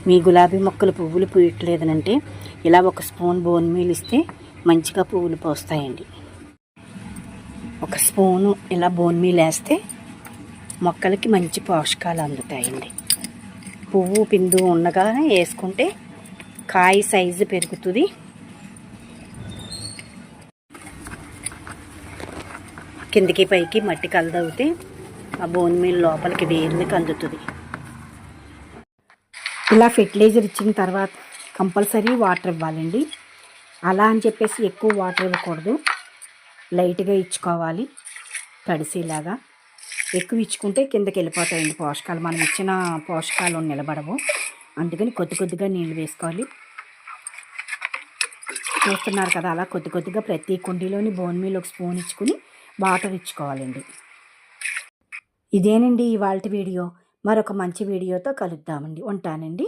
మీ గులాబీ మొక్కలు పువ్వులు పూయట్లేదనంటే ఇలా ఒక స్పూన్ బోన్ మీల్ ఇస్తే మంచిగా పువ్వులు పోస్తాయండి. ఒక స్పూను ఇలా బోన్ మీల్ వేస్తే మొక్కలకి మంచి పోషకాలు అందుతాయండి. పువ్వు పిందు ఉండగానే వేసుకుంటే కాయ సైజు పెరుగుతుంది. కిందికి పైకి మట్టి కలదవుతే ఆ బోన్ మీల్ లోపలికి వేరుకి అందుతుంది. ఇలా ఫెర్టిలైజర్ ఇచ్చిన తర్వాత కంపల్సరీ వాటర్ ఇవ్వాలండి. అలా అని చెప్పేసి ఎక్కువ వాటర్ ఇవ్వకూడదు, లైట్గా ఇచ్చుకోవాలి. తడిసేలాగా ఎక్కువ ఇచ్చుకుంటే కిందకి వెళ్ళిపోతాయండి పోషకాలు, మనం ఇచ్చిన పోషకాలు నిలబడవు. అందుకని కొద్ది కొద్దిగా నీళ్ళు వేసుకోవాలి. చూస్తున్నారు కదా, అలా కొద్ది కొద్దిగా ప్రతి కుండీలోని బోన్ మీల్ ఒక స్పూన్ ఇచ్చుకుని వాటర్ ఇచ్చుకోవాలండి. ఇదేనండి ఇవాల్టి వీడియో. మరొక మంచి వీడియోతో కలుద్దామండి. ఉంటానండి.